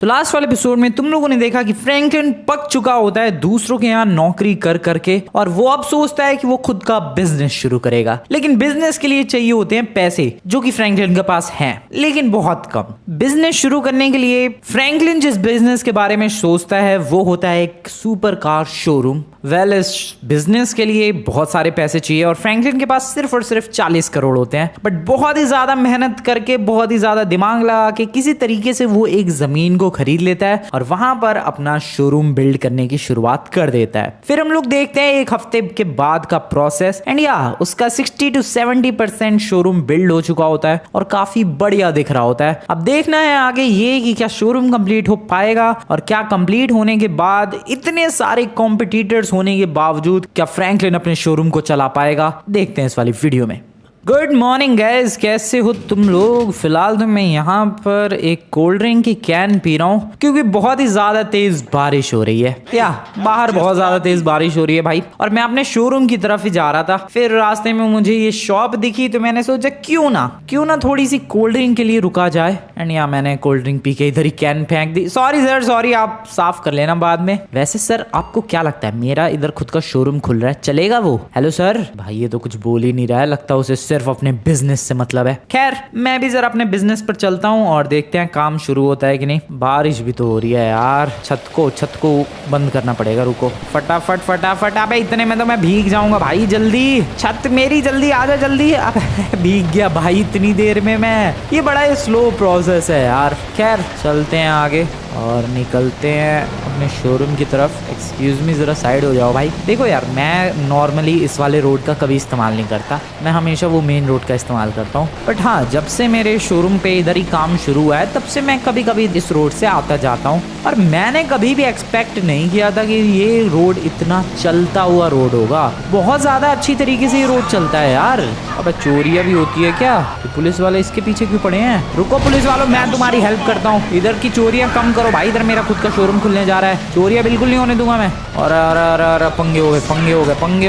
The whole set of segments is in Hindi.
तो लास्ट वाले एपिसोड में तुम लोगों ने देखा कि फ्रैंकलिन पक चुका होता है दूसरों के यहाँ नौकरी कर करके, और वो अब सोचता है कि वो खुद का बिजनेस शुरू करेगा। लेकिन बिजनेस के लिए चाहिए होते हैं पैसे, जो कि फ्रैंकलिन के पास हैं, लेकिन बहुत कम। बिजनेस शुरू करने के लिए फ्रैंकलिन जिस बिजनेस के बारे में सोचता है वो होता है एक सुपर कार शोरूम। इस बिजनेस के लिए बहुत सारे पैसे चाहिए और फ्रैंकलिन के पास सिर्फ और सिर्फ 40 करोड़ होते हैं। बट बहुत ही ज्यादा मेहनत करके, बहुत ही ज्यादा दिमाग लगा के किसी तरीके से वो एक जमीन को खरीद लेता है और वहां पर अपना शोरूम बिल्ड करने की शुरुआत कर देता है। फिर हम लोग देखते हैं एक हफ्ते के बाद का प्रोसेस, एंड उसका 60 to 70% शोरूम बिल्ड हो चुका होता है और काफी बढ़िया दिख रहा होता है। अब देखना है आगे ये कि क्या शोरूम कंप्लीट हो पाएगा, और क्या कंप्लीट होने के बाद इतने सारे कॉम्पिटिटर्स होने के बावजूद क्या फ्रैंकलिन अपने शोरूम को चला पाएगा। देखते हैं इस वाली वीडियो में। गुड मॉर्निंग गाइस, कैसे हो तुम लोग। फिलहाल तो मैं यहाँ पर एक कोल्ड ड्रिंक की कैन पी रहा हूँ क्योंकि बहुत ही ज्यादा तेज बारिश हो रही है। बाहर बहुत ज्यादा तेज बारिश हो रही है भाई, और मैं अपने शोरूम की तरफ ही जा रहा था। फिर रास्ते में मुझे ये शॉप दिखी तो मैंने सोचा क्यों ना थोड़ी सी कोल्ड ड्रिंक के लिए रुका जाए। एंड मैंने कोल्ड ड्रिंक पी के इधर ही कैन फेंक दी। सॉरी सर, सॉरी, आप साफ कर लेना बाद में। वैसे सर आपको क्या लगता है, मेरा इधर खुद का शोरूम खुल रहा है, चलेगा वो? Hello sir. भाई ये तो कुछ बोल ही नहीं रहा है, लगता है उसे सिर्फ अपने बिजनेस से मतलब है। खैर मैं भी जरा अपने बिजनेस पर चलता हूँ और देखते हैं काम शुरू होता है कि नहीं। बारिश भी तो हो रही है यार, छत को बंद करना पड़ेगा। रुको, फटाफट फटाफट। अबे इतने में तो मैं भीग जाऊंगा भाई, जल्दी छत मेरी, जल्दी आ जा जल्दी। अब भीग गया भाई इतनी देर में मैं। ये बड़ा ही स्लो प्रोसेस है यार। खैर चलते हैं आगे और निकलते हैं अपने शोरूम की तरफ। एक्सक्यूज मी, जरा साइड हो जाओ भाई। देखो यार, मैं नॉर्मली इस वाले रोड का कभी इस्तेमाल नहीं करता, मैं हमेशा वो मेन रोड का इस्तेमाल करता हूँ। बट हाँ, जब से मेरे शोरूम पे इधर ही काम शुरू हुआ है तब से मैं कभी कभी इस रोड से आता जाता हूँ, और मैंने कभी भी एक्सपेक्ट नहीं किया था कि ये रोड इतना चलता हुआ रोड होगा। बहुत ज्यादा अच्छी तरीके से ये रोड चलता है यार। अब चोरियां भी होती है क्या? तो पुलिस वाले इसके पीछे क्यों पड़े हैं? रुको पुलिस वालों, मैं तुम्हारी हेल्प करता हूँ, इधर की चोरियां कम करो भाई। इधर मेरा खुद का शोरूम खुलने जा रहा है, चोरियां बिल्कुल नहीं होने दूंगा मैं। और अरे पंगे हो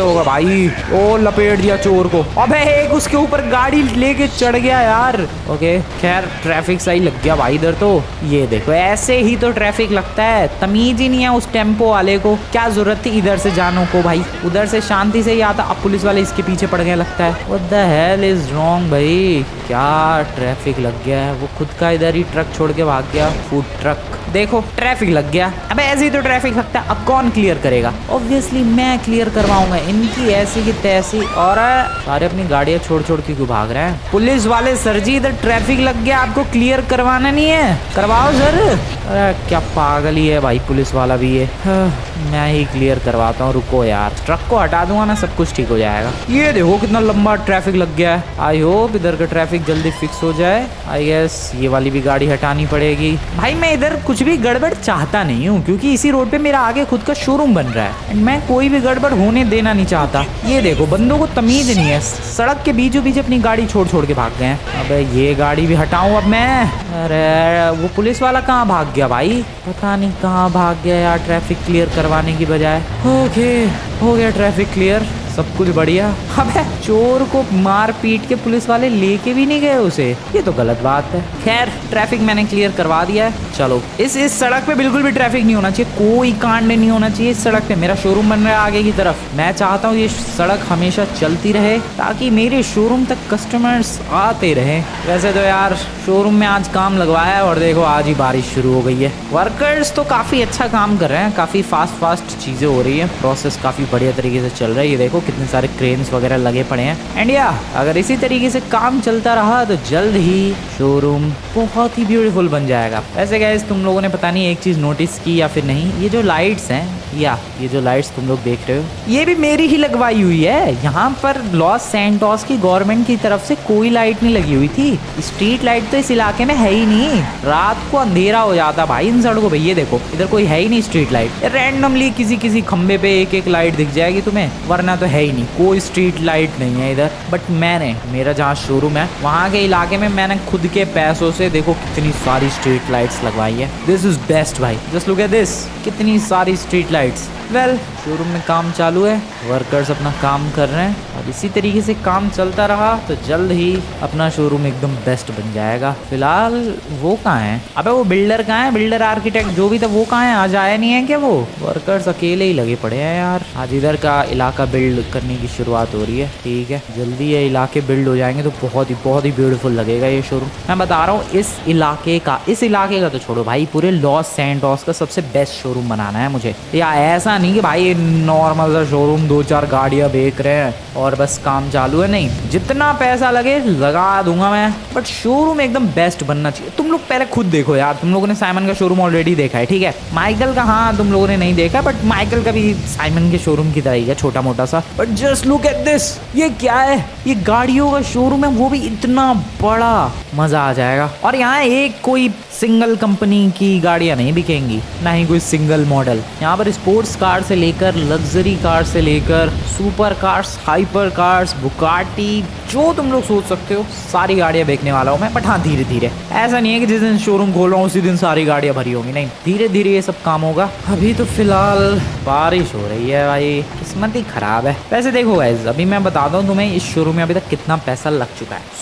गए भाई। ओ लपेट दिया चोर को। अबे एक उसके ऊपर गाड़ी लेके चढ़ गया यार। ओके खैर, ट्रैफिक सही लग गया भाई इधर तो। ये देखो, ऐसे ही तो ट्रैफिक लगता है, तमीज ही नहीं है उस टेम्पो वाले को। क्या जरूरत थी इधर से जाने को भाई, उधर से शांति से ही आता। अब पुलिस वाले इसके पीछे पड़ गए लगता है। What the hell is wrong भाई, क्या ट्रैफिक लग गया है। वो खुद का इधर ही ट्रक छोड़ के भाग गया, फूड ट्रक। देखो ट्रैफिक लग गया। अबे ऐसे ही तो ट्रैफिक लगता है, अब कौन क्लियर करेगा? ऑब्वियसली मैं क्लियर करवाऊंगा, इनकी ऐसी की तैसी। और सारे अपनी गाड़ियां छोड़ के क्यों भाग रहे हैं? पुलिस वाले सर जी, इधर ट्रैफिक लग गया, आपको क्लियर करवाना नहीं है? करवाओ सर। अरे क्या पागल ही है भाई पुलिस वाला भी ये। मैं ही क्लियर करवाता हूँ, रुको यार, ट्रक को हटा दूंगा ना, सब कुछ ठीक हो जाएगा। ये देखो कितना लंबा ट्रैफिक लग गया है। आई होप इधर का ट्रैफिक जल्दी फिक्स हो जाए। आई गेस ये वाली भी गाड़ी हटानी पड़ेगी। भाई मैं इधर कुछ भी गड़बड़ चाहता नहीं हूँ, क्योंकि इसी रोड पे मेरा आगे खुद का शोरूम बन रहा है एंड मैं कोई भी गड़बड़ होने देना नहीं चाहता। ये देखो बंदों को तमीज नहीं है, सड़क के बीचों बीच अपनी गाड़ी छोड़ के भाग गए हैं। अबे ये गाड़ी भी हटाऊं अब मैं। अरे वो पुलिस वाला कहाँ भाग गया भाई, पता नहीं कहाँ भाग गया यार, ट्रैफिक क्लियर करवाने की बजाय। ओके हो गया ट्रैफिक क्लियर, सब कुछ बढ़िया। अबे चोर को मार पीट के पुलिस वाले लेके भी नहीं गए उसे, ये तो गलत बात है। खैर ट्रैफिक मैंने क्लियर करवा दिया है। चलो इस सड़क पे बिल्कुल भी ट्रैफिक नहीं होना चाहिए, कोई कांड नहीं होना चाहिए इस सड़क पे। मेरा शोरूम बन रहा है आगे की तरफ, मैं चाहता हूँ ये सड़क हमेशा चलती रहे ताकि मेरे शोरूम तक कस्टमर्स आते रहे। वैसे तो यार शोरूम में आज काम लगवाया है और देखो आज ही बारिश शुरू हो गई है। वर्कर्स तो काफी अच्छा काम कर रहे हैं, काफी फास्ट चीजें हो रही है, प्रोसेस काफी बढ़िया तरीके से चल रहा है। ये देखो कितने सारे क्रेन्स वगैरह लगे पड़े हैं। एंड अगर इसी तरीके से काम चलता रहा तो जल्द ही शोरूम बहुत ही ब्यूटीफुल बन जाएगा। वैसे गाइस तुम लोगों ने पता नहीं एक चीज नोटिस की या फिर नहीं, ये जो लाइट्स हैं, ये जो लाइट्स तुम लोग देख रहे हो, ये भी मेरी ही लगवाई हुई है। यहाँ पर लॉस सैंटोस की गवर्नमेंट की तरफ से कोई लाइट नहीं लगी हुई थी। स्ट्रीट लाइट तो इस इलाके में है ही नहीं, रात को अंधेरा हो जाता भाई इन सड़कों पे। ये देखो इधर कोई है ही नहीं स्ट्रीट लाइट। रैंडमली किसी खंबे पे एक लाइट दिख जाएगी तुम्हें, वरना तो है ही नहीं, कोई स्ट्रीट लाइट नहीं है इधर। बट मेरा जहाँ शोरूम है वहाँ के इलाके में मैंने खुद के पैसों से देखो कितनी सारी स्ट्रीट लाइट्स लगवाई है। दिस इज बेस्ट भाई, जस्ट लुक एट दिस, कितनी सारी स्ट्रीट लाइट्स। वेल शोरूम में काम चालू है, वर्कर्स अपना काम कर रहे हैं अब इसी तरीके से काम चलता रहा तो जल्द ही अपना शोरूम एकदम बेस्ट बन जाएगा। फिलहाल वो कहाँ है? अबे वो बिल्डर कहाँ है? बिल्डर आर्किटेक्ट जो भी था वो कहाँ है? आज आया नहीं है क्या? वो वर्कर्स अकेले ही लगे पड़े हैं यार। आज इधर का इलाका बिल्ड करने की शुरुआत हो रही है। ठीक है, जल्दी ये इलाके बिल्ड हो जाएंगे तो बहुत ही ब्यूटीफुल लगेगा ये शोरूम। मैं बता रहा हूँ इस इलाके का तो छोड़ो भाई, पूरे लॉस सैंटोस का सबसे बेस्ट शोरूम बनाना है मुझे। या ऐसा नहीं कि भाई नॉर्मल सा शोरूम 2-4 गाड़ियां बेच रहे हैं और बस काम चालू है, नहीं, जितना पैसा लगे लगा दूंगा मैं, बट शोरूम एकदम बेस्ट बनना चाहिए। तुम लोग पहले खुद देखो यार, तुम लोगों ने साइमन का शोरूम ऑलरेडी देखा है, ठीक है, माइकल का हाँ तुम लोगों ने नहीं देखा, बट माइकल का भी साइमन के शोरूम की तरह ही है, छोटा मोटा सा। But just look at this, ये क्या है? ये गाड़ियों का शोरूम है, वो भी इतना बड़ा, मजा आ जाएगा। और यहाँ एक कोई सिंगल कंपनी की गाड़ियां नहीं बिकेंगी, ना ही कोई सिंगल मॉडल। यहाँ पर स्पोर्ट्स कार से लेकर लग्जरी कार से लेकर super cars, hyper cars, Bugatti, जो तुम लोग सोच सकते हो सारी गाड़ियां बेचने वाला हूँ मैं। बट हाँ, धीरे धीरे, ऐसा नहीं है कि जिस दिन शोरूम खोल रहा हूँ उसी दिन सारी गाड़ियां भरी होंगी, नहीं, धीरे धीरे ये सब काम होगा। अभी तो फिलहाल बारिश हो रही है भाई, किस्मत ही खराब है। वैसे देखो गाइस, अभी मैं बताता हूँ तुम्हें इस शोरूम में अभी तक कितना पैसा लग चुका है।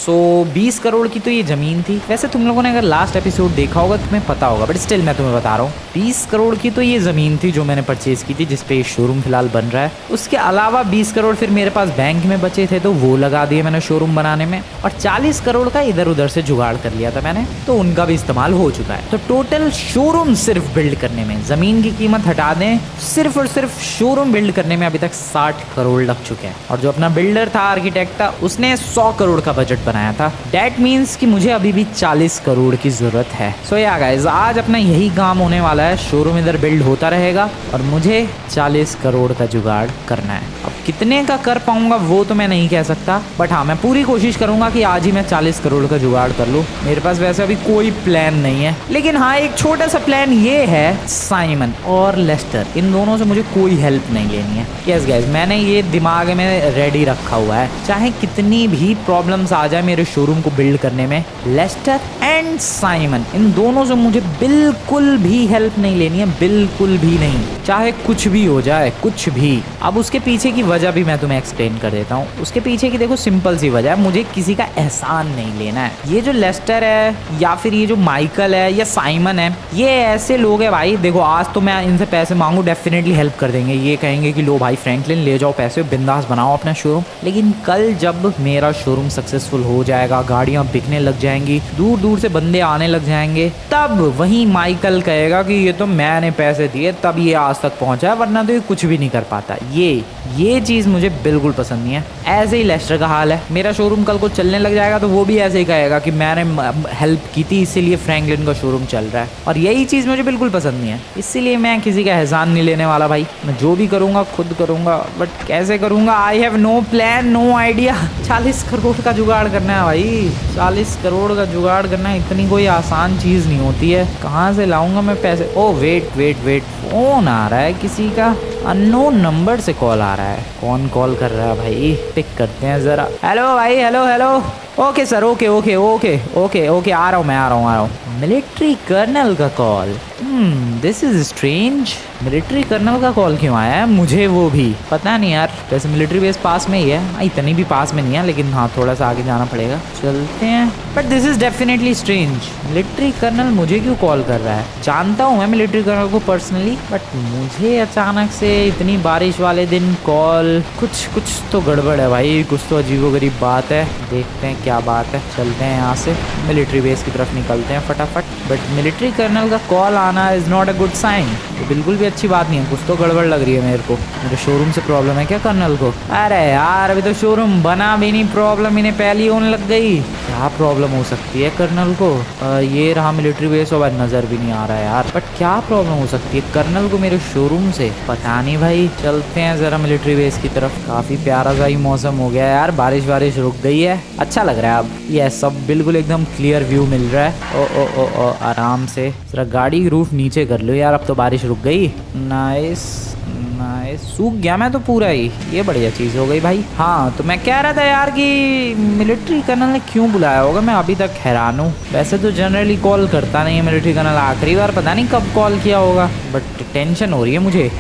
20 करोड़ की तो ये जमीन थी। वैसे तुम लोगों ने अगर लास्ट एपिसोड देखा होगा तुम्हें पता होगा, बट स्टिल मैं तुम्हें बता रहा हूँ, 20 करोड़ की तो ये जमीन थी जो मैंने परचेज की थी, जिसपे शोरूम फिलहाल बन रहा है। उसके अलावा 20 करोड़ फिर मेरे पास बैंक में बचे थे, तो वो लगा दिए मैंने शोरूम बनाने में, और 40 करोड़ का इधर उधर से जुगाड़ कर लिया था मैंने, तो उनका भी इस्तेमाल हो चुका है। तो टोटल शोरूम सिर्फ बिल्ड करने में, जमीन की कीमत हटा दें, सिर्फ और सिर्फ शोरूम बिल्ड करने में अभी तक 60 करोड़ लग चुके हैं। और जो अपना बिल्डर था, आर्किटेक्ट था, उसने 100 करोड़ का बजट बनाया था। दैट मीन्स कि मुझे अभी भी 40 करोड़ की जरूरत है। सो या गाइस, आज अपना यही काम होने वाला है, शोरूम इधर बिल्ड होता रहेगा और मुझे 40 करोड़ का जुगाड़ करना है। अब कितने का कर पाऊंगा वो तो मैं नहीं कह सकता, बट हाँ, मैं पूरी कोशिश करूंगा कि आज ही मैं 40 करोड़ का जुगाड़ कर लूँ। मेरे पास वैसे अभी कोई प्लान नहीं है, लेकिन हाँ, एक छोटा सा प्लान ये है, साइमन और लेस्टर, इन दोनों से मुझे कोई हेल्प नहीं लेनी है। यस गाइस, मैंने ये दिमाग में रेडी रखा हुआ है, चाहे कितनी भी प्रॉब्लम्स आ जाए मेरे शोरूम को बिल्ड करने में, लेस्टर एंड साइमन, इन दोनों से मुझे बिल्कुल भी हेल्प नहीं लेनी है, बिल्कुल भी नहीं, चाहे कुछ भी हो जाए, कुछ भी। अब उसके पीछे की वजह भी मैं तुम्हें एक्सप्लेन कर देता हूँ। उसके पीछे की देखो सिंपल सी वजह है, मुझे किसी का एहसान नहीं लेना है। ये जो लेस्टर है या फिर ये जो माइकल है या साइमन है, ये ऐसे लोग हैं भाई, देखो आज तो मैं इनसे पैसे मांगू, डेफिनेटली हेल्प कर देंगे, ये कहेंगे कि लो भाई फ्रैंकलिन ले जाओ पैसे, बिंदास बनाओ अपना शोरूम। लेकिन कल जब मेरा शोरूम सक्सेसफुल हो जाएगा, गाड़ियां बिकने लग जाएंगी, दूर दूर से बंदे आने लग जाएंगे, तब वही माइकल कहेगा कि ये तो मैंने पैसे दिए तब ये आज तक पहुंचा है, वरना तो ये कुछ भी नहीं कर पाता। ये चीज मुझे बिल्कुल पसंद नहीं है। ऐसे ही लेस्टर का हाल है, मेरा शोरूम कल को चलने लग जाएगा तो वो भी ऐसे ही कहेगा कि मैंने हेल्प की थी इसीलिए फ्रैंकलिन का शोरूम चल रहा है, और यही चीज मुझे बिल्कुल पसंद नहीं है। इसीलिए मैं किसी का एहसान नहीं लेने वाला भाई, मैं जो भी करूंगा खुद करूंगा, बट कैसे करूंगा, I have no plan, no idea. 40 crore का जुगाड़ करना है भाई, 40 करोड़ का जुगाड़ करना इतनी कोई आसान चीज नहीं होती है। कहाँ से लाऊंगा मैं पैसे? ओ वेट, फोन आ रहा है किसी का, अननोन नंबर से कॉल आ रहा है। कौन कॉल कर रहा है भाई? पिक करते हैं जरा। हेलो भाई, हेलो। ओके सर, ओके, आ रहा हूँ मैं। मिलिट्री कर्नल का call, this is strange. Military colonel का कॉल क्यों आया है मुझे? वो भी पता नहीं यार, वैसे मिलिट्री बेस पास में ही है, इतनी भी पास में नहीं है, लेकिन हाँ थोड़ा सा आगे जाना पड़ेगा, चलते हैं। But this is definitely strange, military colonel मुझे क्यों कॉल कर रहा है? जानता हूँ मैं मिलिट्री कर्नल को पर्सनली, बट मुझे अचानक से इतनी बारिश वाले दिन कॉल, कुछ तो गड़बड़ है भाई, कुछ तो अजीबोगरीब बात है। देखते हैं क्या बात है, चलते हैं यहाँ से मिलिट्री बेस की तरफ निकलते हैं फटाफट। बट मिलिट्री कर्नल का कॉल आना is not a good sign, तो बिल्कुल भी अच्छी बात नहीं है, कुछ तो गड़बड़ लग रही है मेरे को। मेरे शोरूम से प्रॉब्लम है क्या कर्नल को? अरे यार, अभी तो शोरूम बना भी नहीं, प्रॉब्लम इन्हें पहली होने लग गई। क्या प्रॉब्लम हो सकती है कर्नल को? ये रहा मिलिट्री बेस, और नजर भी नहीं आ रहा है यार, बट क्या प्रॉब्लम हो सकती है कर्नल को मेरे शोरूम से? पता नहीं भाई, चलते हैं जरा मिलिट्री बेस की तरफ। काफी प्यारा सा ही मौसम हो गया यार, बारिश रुक गई है, अच्छा लग रहा है अब। ये सब बिल्कुल एकदम क्लियर व्यू मिल रहा है। ओ आराम से जरा गाड़ी रूफ नीचे कर लो यार, अब तो बारिश रुक गई। नाइस, सूख गया मैं तो पूरा ही, ये बढ़िया चीज़ हो गई भाई। हाँ तो मैं कह रहा था यार कि मिलिट्री कर्नल ने क्यों बुलाया होगा, मैं अभी तक हैरान हूँ। वैसे तो जनरली कॉल करता नहीं है मिलिट्री कर्नल, आखिरी बार पता नहीं कब कॉल किया होगा, बट टेंशन हो रही है मुझे।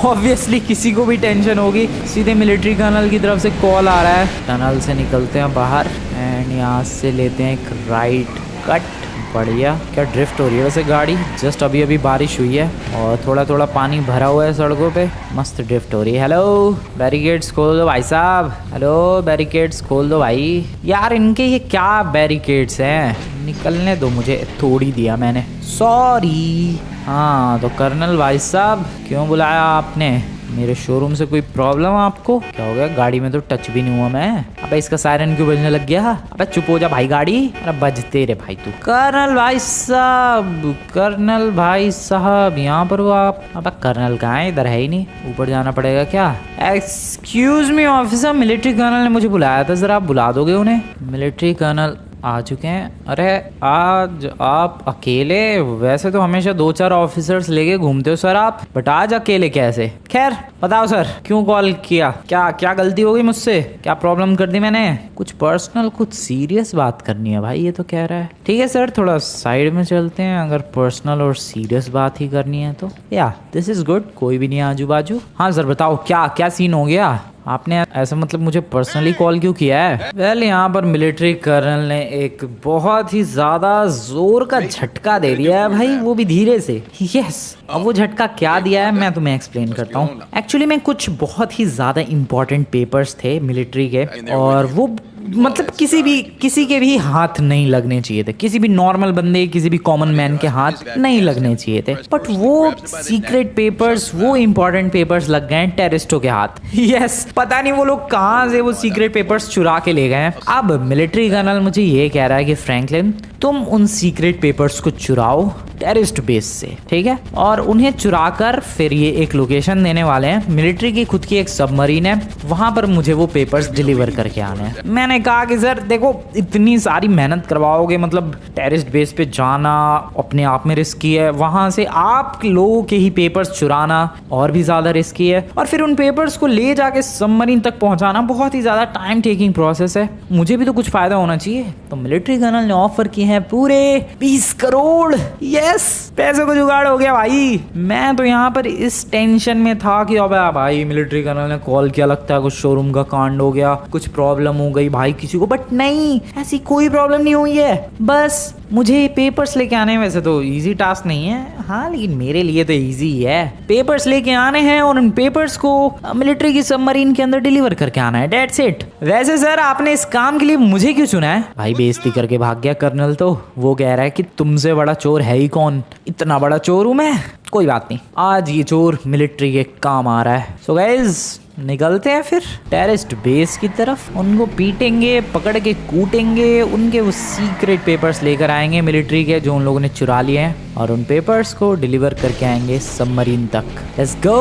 ऑब्वियसली किसी को भी टेंशन होगी, सीधे मिलिट्री कर्नल की तरफ से कॉल आ रहा है। टनल से निकलते हैं बाहर एंड यहाँ से लेते हैं एक राइट कट। बढ़िया, क्या ड्रिफ्ट हो रही है वैसे गाड़ी, जस्ट अभी अभी बारिश हुई है और थोड़ा थोड़ा पानी भरा हुआ है सड़कों पे, मस्त ड्रिफ्ट हो रही है। हेलो बैरिकेड्स खोल दो भाई साहब, हेलो बैरिकेड्स खोल दो भाई। यार इनके ये क्या बैरिकेड्स हैं, निकलने दो मुझे, तोड़ी दिया मैंने, सॉरी। हाँ तो कर्नल भाई साहब क्यों बुलाया आपने, मेरे शोरूम से कोई प्रॉब्लम आपको? क्या हो गया, गाड़ी में तो टच भी नहीं हुआ मैं। अबे इसका सायरन क्यों बजने लग गया? अबे चुप हो जा भाई गाड़ी, अरे बजते रे भाई तू। कर्नल भाई साहब, कर्नल भाई साहब यहाँ पर हो आप? अबे कर्नल कहाँ है, इधर है ही नहीं, ऊपर जाना पड़ेगा क्या? Excuse me officer, military colonel ने मुझे बुलाया था, जरा आप बुला दोगे उन्हें? मिलिट्री कर्नल आ चुके हैं। अरे आज आप अकेले? वैसे तो हमेशा 2-4 ऑफिसर्स लेके घूमते हो सर आप, बट आज अकेले कैसे? खैर बताओ सर क्यों कॉल किया, क्या क्या गलती हो गई मुझसे, क्या प्रॉब्लम कर दी मैंने? कुछ पर्सनल कुछ सीरियस बात करनी है भाई, ये तो कह रहा है। ठीक है सर थोड़ा साइड में चलते हैं, अगर पर्सनल और सीरियस बात ही करनी है तो। या दिस इज गुड, कोई भी नहीं आजू बाजू। हाँ सर बताओ क्या क्या सीन हो गया, आपने ऐसा मतलब मुझे पर्सनली कॉल क्यों किया है? वेल यहाँ पर मिलिट्री कर्नल ने एक बहुत ही ज्यादा जोर का झटका दे दिया है भाई, वो भी धीरे से। यस, अब वो झटका क्या दिया है मैं तुम्हें एक्सप्लेन करता हूँ। एक्चुअली में कुछ बहुत ही ज्यादा इंपॉर्टेंट पेपर्स थे मिलिट्री के, और वो मतलब किसी के भी हाथ नहीं लगने चाहिए थे, किसी भी नॉर्मल बंदे, किसी भी कॉमन मैन के हाथ नहीं लगने चाहिए थे, बट वो सीक्रेट पेपर्स, वो इंपॉर्टेंट पेपर्स लग गए हैं टेररिस्टों के हाथ। यस, पता नहीं वो लोग कहाँ से वो सीक्रेट पेपर्स चुरा के ले गए हैं। अब मिलिट्री कर्नल मुझे ये कह रहा है कि फ्रैंकलिन तुम उन सीक्रेट पेपर्स को चुराओ टेररिस्ट बेस से, ठीक है, और उन्हें चुराकर फिर ये एक लोकेशन देने वाले हैं, मिलिट्री की खुद की एक सबमरीन है, वहां पर मुझे वो पेपर्स डिलीवर करके आने हैं। मैंने कहा कि सर देखो इतनी सारी मेहनत करवाओगे, मतलब टेररिस्ट बेस पे जाना अपने आप में रिस्की है, वहां से आप लोगों के ही पेपर्स चुराना और भी ज्यादा रिस्की है, और फिर उन पेपर्स को ले जाके सबमरीन तक पहुंचाना बहुत ही ज्यादा टाइम टेकिंग प्रोसेस है, मुझे भी तो कुछ फायदा होना चाहिए। तो मिलिट्री कर्नल ने ऑफर किए हैं पूरे 20 करोड़। यस, पैसे को जुगाड़ हो गया भाई। मैं तो यहाँ पर इस टेंशन में था कि अबे भाई मिलिट्री कर्नल ने कॉल किया, लगता है कुछ शोरूम का कांड हो गया, कुछ प्रॉब्लम हो गई भाई किसी को, बट नहीं, ऐसी कोई प्रॉब्लम नहीं हुई है, बस मुझे पेपर्स लेके आने हैं। वैसे तो इजी टास्क नहीं है, हाँ लेकिन मेरे लिए तो इजी है, पेपर्स लेके आने हैं और उन पेपर्स को मिलिट्री की सबमरीन के अंदर डिलीवर करके आना है, दैट्स इट। वैसे सर आपने इस काम के लिए मुझे क्यों चुना है? भाई बेइज्जती करके भाग गया कर्नल, तो वो कह रहा है कि तुमसे बड़ा चोर है ही कौन, इतना बड़ा चोर हूं मैं। कोई बात नहीं, आज ये चोर मिलिट्री के काम आ रहा है। सो गाइज निकलते हैं फिर टेररिस्ट बेस की तरफ, उनको पीटेंगे, पकड़ के कूटेंगे, उनके वो सीक्रेट पेपर्स लेकर आएंगे मिलिट्री के जो उन लोगों ने चुरा लिए हैं, और उन पेपर्स को डिलीवर करके आएंगे सबमरीन तक। Let's go.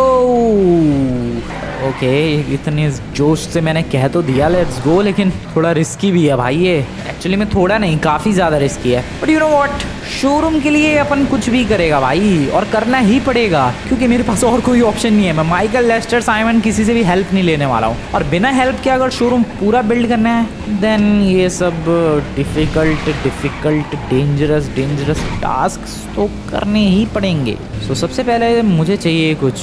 ओके, इतने जोश से मैंने कह तो दिया लेट्स गो, लेकिन थोड़ा रिस्की भी है भाई ये, एक्चुअली में थोड़ा नहीं काफी ज्यादा रिस्की है, but you know what, showroom के लिए अपन कुछ भी करेगा भाई, और करना ही पड़ेगा क्योंकि मेरे पास और कोई ऑप्शन नहीं है। मैं माइकल, लेस्टर, साइमन किसी से भी हेल्प नहीं लेने वाला हूँ, और बिना हेल्प के अगर शोरूम पूरा बिल्ड करना है देन ये सब डिफिकल्ट डेंजरस टास्क तो करने ही पड़ेंगे। सो सबसे पहले मुझे चाहिए कुछ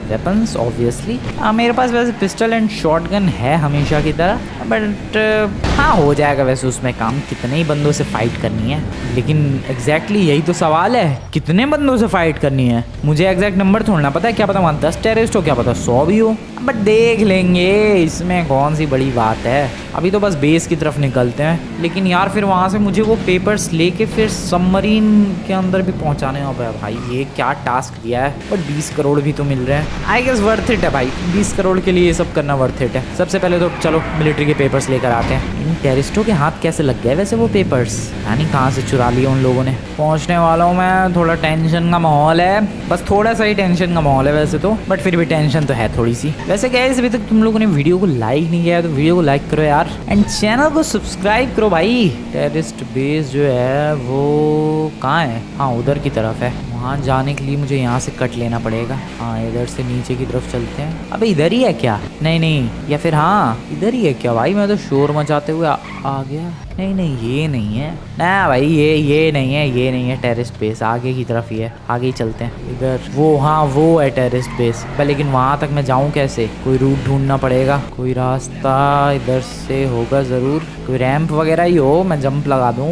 वेपन्स ऑब्वियसली। मेरे पास वैसे पिस्टल एंड शॉटगन है हमेशा की तरह, बट हाँ हो जाएगा वैसे उसमें काम, कितने ही बंदों से फाइट करनी है, लेकिन एग्जैक्टली यही तो सवाल है, कितने बंदों से फाइट करनी है? मुझे एग्जैक्ट नंबर थोड़ा पता है, क्या पता वहाँ 10 टेररिस्ट हो, क्या पता 100 भी हो, बट देख लेंगे, इसमें कौन सी बड़ी बात है। अभी तो बस बेस की तरफ निकलते हैं, लेकिन यार फिर वहाँ से मुझे वो पेपर्स लेके फिर सबमरीन के अंदर भी पहुँचाने होगा भाई, ये क्या टास्क दिया है, बट 20 करोड़ भी तो मिल रहे हैं, आई गेस वर्थ इट है भाई, 20 करोड़ के लिए ये सब करना वर्थ इट है। सबसे पहले तो चलो मिलिट्री के पेपर्स लेकर आते हैं। इन टेररिस्टों के हाथ कैसे लग गए वैसे वो पेपर्स, यानी कहाँ से चुरा लिए उन लोगों ने? पहुँचने वाला हूँ मैं, थोड़ा टेंशन का माहौल है, बस थोड़ा सा ही टेंशन का माहौल है वैसे तो, बट फिर भी टेंशन तो है थोड़ी सी। वैसे गाइस अभी तक तुम लोगों ने वीडियो को लाइक नहीं किया है तो वीडियो को लाइक करो यार, एंड चैनल को सब्सक्राइब करो भाई। टेररिस्ट बेस जो है वो कहाँ है? हाँ उधर की तरफ है, वहाँ जाने के लिए मुझे यहाँ से कट लेना पड़ेगा। हाँ इधर से नीचे की तरफ चलते हैं। अबे इधर ही है क्या? नहीं नहीं, या फिर हाँ इधर ही है क्या भाई? मैं तो शोर मचाते हुए आ गया। नहीं नहीं ये नहीं है ना भाई, ये नहीं है, ये नहीं है टेररिस्ट बेस। आगे की तरफ ही है, आगे ही चलते हैं। इधर वो, हाँ वो है टेररिस्ट बेस। लेकिन वहाँ तक मैं जाऊँ कैसे? कोई रूट ढूंढना पड़ेगा, कोई रास्ता इधर से होगा ज़रूर। कोई रैंप वगैरह ही हो, मैं जंप लगा दूँ।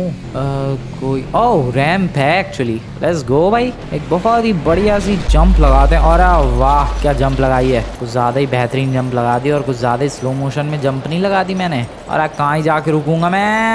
कोई ओह रैंप है एक्चुअली। लेट्स गो भाई, एक बहुत ही बढ़िया सी जंप लगाते हैं। और वाह क्या जंप लगाई है, कुछ ज़्यादा ही बेहतरीन जंप लगा दी और कुछ ज़्यादा ही स्लो मोशन में जंप नहीं लगा दी मैंने। और कहाँ ही जाके रुकूंगा मैं?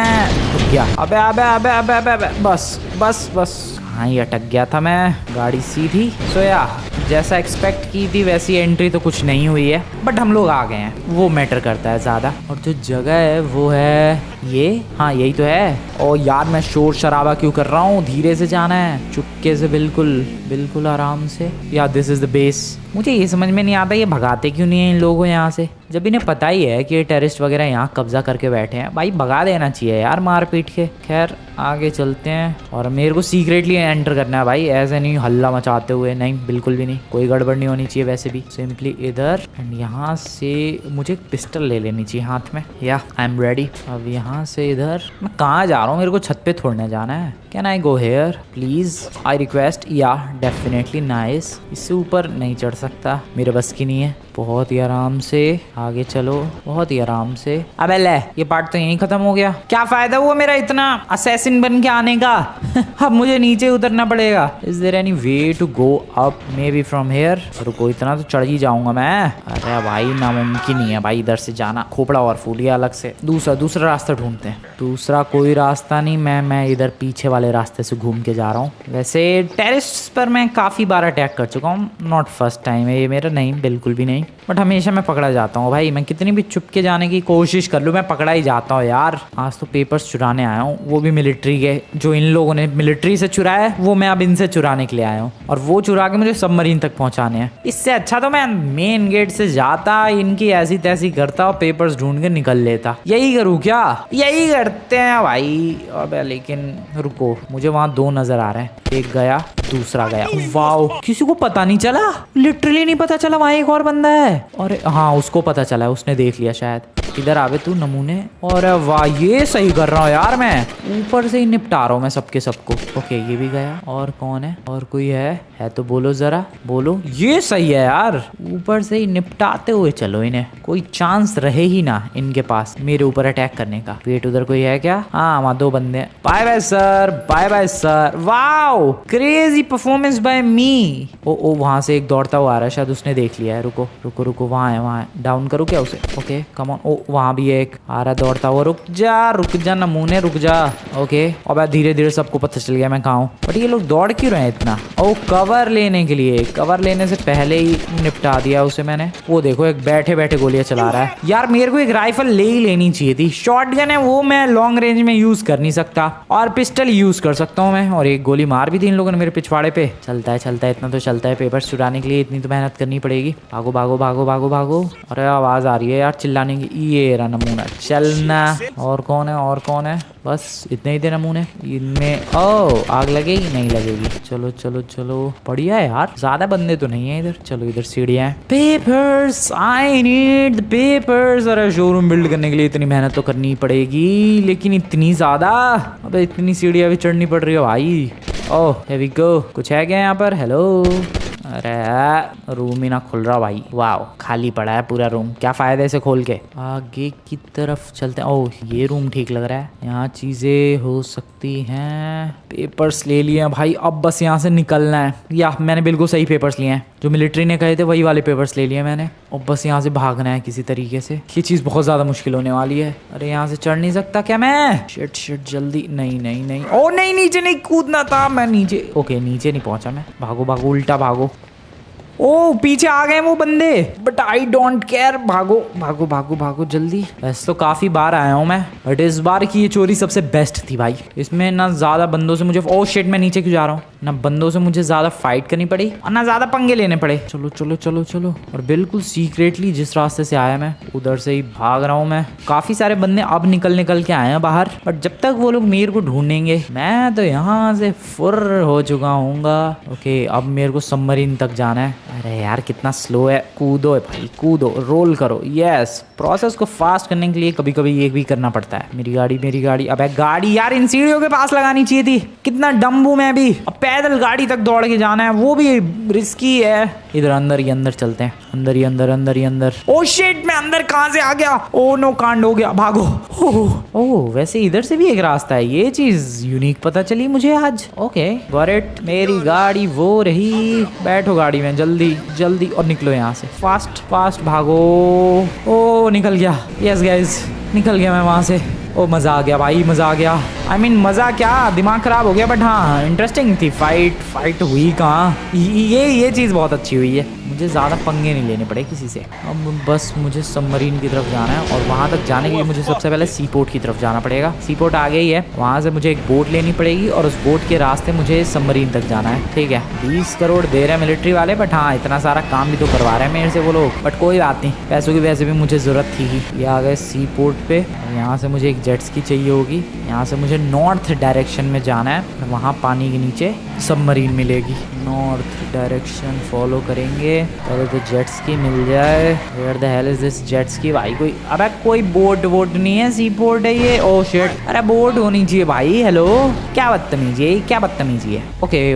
रुक गया। अबे अबे अबे अबे अबे अबे, बस बस बस, हाँ ही अटक गया था मैं। गाड़ी सीधी। सो या जैसा एक्सपेक्ट की थी वैसी एंट्री तो कुछ नहीं हुई है, बट हम लोग आ गए हैं, वो मैटर करता है ज़्यादा। और जो जगह है वो है ये, हाँ यही तो है। और यार मैं शोर शराबा क्यों कर रहा हूँ? धीरे से जाना है, चुपके से, बिल्कुल बिल्कुल आराम से। या दिस इज़ द बेस। मुझे ये समझ में नहीं आता ये भगाते क्यों नहीं है इन लोगों को यहाँ से, जब इन्हें पता ही है कि ये टेररिस्ट वगैरह यहाँ कब्जा करके बैठे हैं। भाई भगा देना चाहिए यार मार पीट के। खैर आगे चलते हैं। और मेरे को सीक्रेटली एंटर करना है भाई, ऐसे नहीं हल्ला मचाते हुए, नहीं बिल्कुल भी नहीं। कोई गड़बड़ नहीं होनी चाहिए वैसे भी। सिंपली इधर एंड यहाँ से मुझे एक पिस्टल ले लेनी चाहिए हाथ में। या आई एम रेडी। अब यहाँ से इधर मैं कहाँ जा रहा हूँ? मेरे को छत पे थोड़ने जाना है। Can I go here please? I request. या डेफिनेटली नाइस। इससे ऊपर नहीं चढ़ सकता, मेरे बस की नहीं है। बहुत ही आराम से आगे चलो, बहुत ही आराम से। अबे ले, ये पार्ट तो यहीं खत्म हो गया। क्या फायदा हुआ मेरा इतना असैसिन बन के आने का? अब मुझे नीचे उतरना पड़ेगा। Is there any way to go up? Maybe from here. रुको, इतना तो चढ़ ही जाऊंगा मैं। अरे भाई नामुमकिन ही है भाई इधर से जाना। खोपड़ा और फूल गया अलग से। दूसरा रास्ता ढूंढते हैं। दूसरा कोई रास्ता नहीं, मैं इधर पीछे वाले रास्ते से घूम के जा रहा हूँ। वैसे टेररिस्ट पर मैं काफी बार अटैक कर चुका हूँ, नॉट फर्स्ट टाइम है ये मेरा, नहीं बिल्कुल भी नहीं। बट हमेशा मैं पकड़ा जाता हूँ भाई। मैं कितनी भी छुप के जाने की कोशिश कर लूँ, मैं पकड़ा ही जाता हूँ यार। आज तो पेपर्स चुराने आया हूँ, वो भी मिलिट्री के। जो इन लोगों ने मिलिट्री से चुराया है वो मैं अब इनसे चुराने के लिए आया हूँ, और वो चुरा के मुझे सबमरीन तक पहुँचाने हैं। इससे अच्छा तो मैं मेन गेट से जाता, इनकी ऐसी तैसी करता और पेपर्स ढूंढ के निकल लेता। यही करूँ क्या? यही करते हैं भाई। अबे लेकिन रुको, मुझे वहाँ दो नजर आ रहे हैं। एक गया, दूसरा गया। वाओ, किसी को पता नहीं चला, लिटरली नहीं पता चला वहाँ एक और बंदा है। और हाँ उसको पता चला है, उसने देख लिया शायद। इधर आवे तू नमूने। और वाह ये सही कर रहा हूँ यार, मैं ऊपर से ही निपटा रहा हूँ मैं सबको। ओके ये भी गया। और कौन है? और कोई है तो बोलो जरा, बोलो। ये सही है यार, ऊपर से ही निपटाते हुए चलो इन्हें, कोई चांस रहे ही ना इनके पास मेरे ऊपर अटैक करने का। वेट उधर कोई है क्या? हाँ वहाँ दो बंदे हैं। Bye bye sir, bye bye sir. Wow crazy performance by me. ओ वहाँ से एक दौड़ता हुआ आ रहा है, शायद उसने देख लिया है। रुको रुको रुको, वहाँ है। डाउन करूँ क्या उसे? Okay come on. ओ वहाँ भी एक आ रहा दौड़ता हुआ। रुक जा नमूने, रुक जा। ओके अब धीरे धीरे सबको पता चल गया मैं कहाँ हूँ। बट ये लोग दौड़ क्यों रहे हैं इतना? ओ कवर लेने के लिए। कवर लेने से पहले ही निपटा दिया उसे मैंने। वो देखो एक बैठे बैठे गोलियां चला रहा है। यार मेरे को एक राइफल ले ही लेनी चाहिए थी। शॉटगन है वो मैं लॉन्ग रेंज में यूज कर नहीं सकता, और पिस्टल यूज कर सकता हूँ मैं। और एक गोली मार भी थी इन लोगों ने मेरे पिछवाड़े पे। चलता है इतना तो चलता है। पेपर्स चुराने के लिए इतनी तो मेहनत करनी पड़ेगी। भागो भागो भागो भागो भागो। अरे आवाज आ रही है यार चिल्लाने की। ये रहा नमूना, चलना। और कौन है? बस इतने ही थे नमूने इनमें। ओ आग लगेगी? नहीं लगेगी। चलो चलो चलो, बढ़िया है यार, ज्यादा बंदे तो नहीं है इधर। चलो इधर सीढ़ियां हैं। Papers, I need the papers. अरे शोरूम बिल्ड करने के लिए इतनी मेहनत तो करनी पड़ेगी, लेकिन इतनी ज्यादा? अबे इतनी सीढ़ियां भी चढ़नी पड़ रही है भाई। Oh here we go. कुछ है क्या यहाँ पर? हेलो। अरे रूम ही ना खुल रहा भाई। वाओ खाली पड़ा है पूरा रूम, क्या फायदा इसे खोल के। आगे की तरफ चलते हैं। ओह ये रूम ठीक लग रहा है, यहाँ चीजें हो सकती हैं। पेपर्स ले लिए हैं भाई, अब बस यहाँ से निकलना है। या मैंने बिल्कुल सही पेपर्स लिए हैं, जो मिलिट्री ने कहे थे वही वाले पेपर्स ले लिए मैंने। और बस यहाँ से भागना है किसी तरीके से। ये चीज बहुत ज्यादा मुश्किल होने वाली है। अरे यहाँ से चढ़ नहीं सकता क्या मैं? शिट जल्दी। नहीं। ओ नहीं, नीचे नहीं कूदना था मैं। नीचे ओके, नीचे नहीं पहुंचा मैं। भागो भागो, उल्टा भागो। ओ पीछे आ गए वो बंदे, बट आई डोंट केयर। भागो भागो भागो भागो जल्दी। वैसे तो काफी बार आया हूँ मैं, बट इस बार की ये चोरी सबसे बेस्ट थी भाई। इसमें ना ज्यादा बंदों से मुझे। ओ शिट मैं नीचे क्यों जा रहा हूँ? ना बंदों से मुझे ज्यादा फाइट करनी पड़ी और ना ज्यादा पंगे लेने पड़े। चलो चलो चलो चलो, और बिल्कुल सीक्रेटली जिस रास्ते से आया मैं उधर से ही भाग रहा हूँ मैं। काफी सारे बंदे अब निकल के आए हैं बाहर, बट जब तक वो लोग मेरे को ढूंढेंगे मैं तो यहाँ से फुर हो चुका हूँगा। ओके, अब मेरे को सबमरीन तक जाना है। अरे यार कितना स्लो है, कूदो है भाई कूदो, रोल करो। यस, प्रोसेस को फास्ट करने के लिए कभी कभी ये भी करना पड़ता है। मेरी गाड़ी, अबे गाड़ी यार इन सीढ़ियों के पास लगानी चाहिए थी। कितना डम्बू मैं भी, अब पैदल गाड़ी तक दौड़ के जाना है, वो भी रिस्की है। इधर अंदर ही अंदर चलते हैं, अंदर ही अंदर। ओ शिट, मैं अंदर कहाँ से आ गया? ओ नो, कांड हो गया, भागो। ओह वैसे इधर से भी एक रास्ता है, ये चीज यूनिक पता चली मुझे आज। Okay got it. मेरी गाड़ी वो रही, बैठो गाड़ी में जल्दी और निकलो यहाँ से, फास्ट भागो। ओ निकल गया, यस गाइस निकल गया मैं वहाँ से। ओ मज़ा आ गया भाई, मज़ा आ गया। I mean, मज़ा क्या, दिमाग ख़राब हो गया, बट हाँ इंटरेस्टिंग थी। फाइट हुई कहाँ, ये चीज़ बहुत अच्छी हुई है। मुझे ज़्यादा पंगे नहीं लेने पड़े किसी से। अब बस मुझे सबमरीन की तरफ जाना है, और वहाँ तक जाने के लिए मुझे सबसे पहले सी पोर्ट की तरफ जाना पड़ेगा। सी पोर्ट आ गई है, वहाँ से मुझे एक बोट लेनी पड़ेगी और उस बोट के रास्ते मुझे सबमरीन तक जाना है। ठीक है, 20 करोड़ दे रहे हैं मिलिट्री वाले, बट हाँ इतना सारा काम भी तो करवा रहे हैं मेरे से वो लोग, बट कोई बात नहीं, पैसों की वैसे भी मुझे ज़रूरत थी ही। ये आ गए सी पोर्ट पे, यहाँ से मुझे एक जेट्स की चाहिए होगी। यहाँ से मुझे नॉर्थ डायरेक्शन में जाना है, वहाँ पानी के नीचे सबमरीन मिलेगी। नॉर्थ डायरेक्शन फॉलो करेंगे, पहले तो जेट्स की मिल जाए। Where the hell is this jets की भाई? कोई, अबे कोई बोट नहीं है, सी पोर्ट है ये। ओह शिट, अरे बोट होनी चाहिए भाई। हेलो, क्या बदतमीजी है।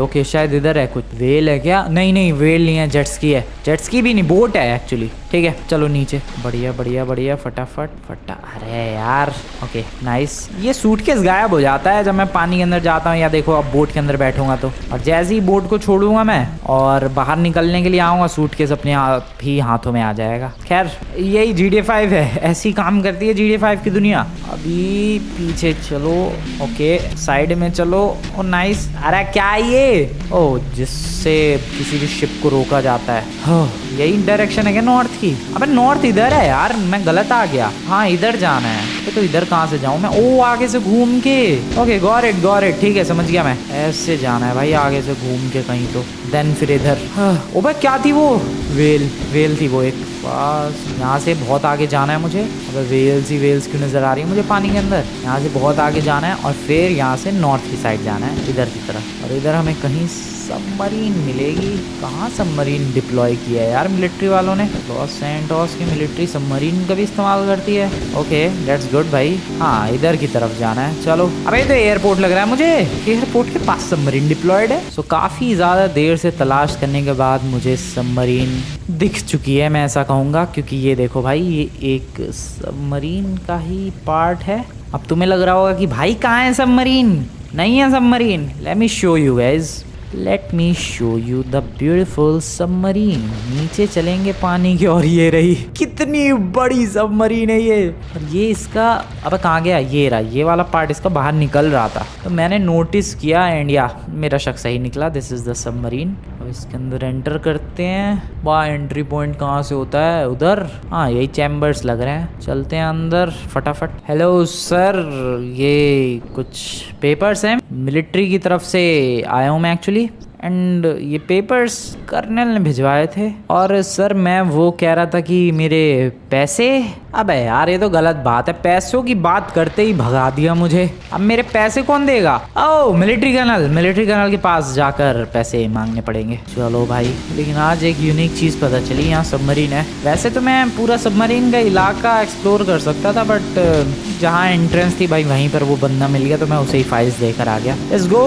ओके शायद इधर है कुछ। वेल है क्या? नहीं वेल नहीं है, जेट्स की है। जेट्स की भी नहीं, बोट है एक्चुअली। ठीक है चलो नीचे, बढ़िया फटाफट। अरे यार ओके नाइस। ये सूटकेस गायब हो जाता है जब मैं पानी के अंदर जाता हूँ, या देखो अब बोट के अंदर बैठूंगा तो, और जैसे ही बोट को छोड़ूंगा मैं और बाहर निकलने के लिए आऊँगा, सूटकेस अपने आप ही हाथों में आ जाएगा। खैर यही GTA 5 है, ऐसी काम करती है GTA 5 की दुनिया। अभी पीछे चलो, ओके साइड में चलो। ओ नाइस। अरे क्या ये? ओ जिससे किसी भी शिप को रोका जाता है। यही डायरेक्शन है क्या नॉर्थ की? अबे नॉर्थ इधर है यार, मैं गलत आ गया। हाँ इधर जाना है, तो इधर कहाँ से जाऊँ मैं? ओ आगे से घूम के। ओके गॉट इट, ठीक है समझ गया मैं। ऐसे जाना है भाई, आगे से घूम के कहीं तो, देन फिर इधर। ओ भाई क्या थी वो? वेल थी वो एक। बस यहाँ से बहुत आगे जाना है मुझे। अबे वेल्स क्यों नजर आ रही है मुझे पानी के अंदर? यहाँ से बहुत आगे जाना है और फिर यहाँ से नॉर्थ की साइड जाना है, इधर की तरफ। और इधर हमें कहीं सबमरीन मिलेगी। कहाँ सबमरीन डिप्लॉय किया है यार मिलिट्री वालों ने? लॉस सैंटोस की मिलिट्री सबमरीन का भी इस्तेमाल करती है। ओके दैट्स गुड भाई। हाँ इधर की तरफ जाना है, चलो। अबे तो एयरपोर्ट लग रहा है मुझे, एयरपोर्ट के पास सबमरीन डिप्लॉयड है। सो काफी ज्यादा देर से तलाश करने के बाद मुझे सबमरीन दिख चुकी है, मैं ऐसा कहूँगा, क्योंकि ये देखो भाई, ये एक सबमरीन का ही पार्ट है। अब तुम्हें लग रहा होगा कि भाई कहाँ है सबमरीन? नहीं है submarine. Let me show you guys, let me show you the beautiful submarine. नीचे चलेंगे पानी की, और ये रही, कितनी बड़ी सबमरीन है ये। और ये इसका, अब कहाँ गया? ये रहा, ये वाला पार्ट इसका बाहर निकल रहा था, तो मैंने नोटिस किया, एंड या मेरा शक सही निकला, दिस इज द सबमरीन। अब इसके अंदर एंटर करते हैं। वाह एंट्री पॉइंट कहाँ से होता है? उधर। हाँ यही चैम्बर्स लग रहे हैं, चलते हैं अंदर फटाफट। हेलो सर, ये कुछ पेपर्स हैं, मिलिट्री की तरफ से आया हूँ मैं एक्चुअली, एंड ये पेपर्स कर्नल ने भिजवाए थे। और सर मैं वो कह रहा था कि मेरे पैसे, अबे यार ये तो गलत बात है, पैसों की बात करते ही भगा दिया मुझे। अब मेरे पैसे कौन देगा? ओह मिलिट्री कर्नल के पास जाकर पैसे मांगने पड़ेंगे। चलो भाई, लेकिन आज एक यूनिक चीज पता चली, यहाँ सबमरीन है। वैसे तो मैं पूरा सबमरीन का इलाका एक्सप्लोर कर सकता था, बट जहाँ एंट्रेंस थी भाई वहीं पर वो बंदा मिल गया, तो मैं उसे ही फाइल्स देकर आ गया। Let's go.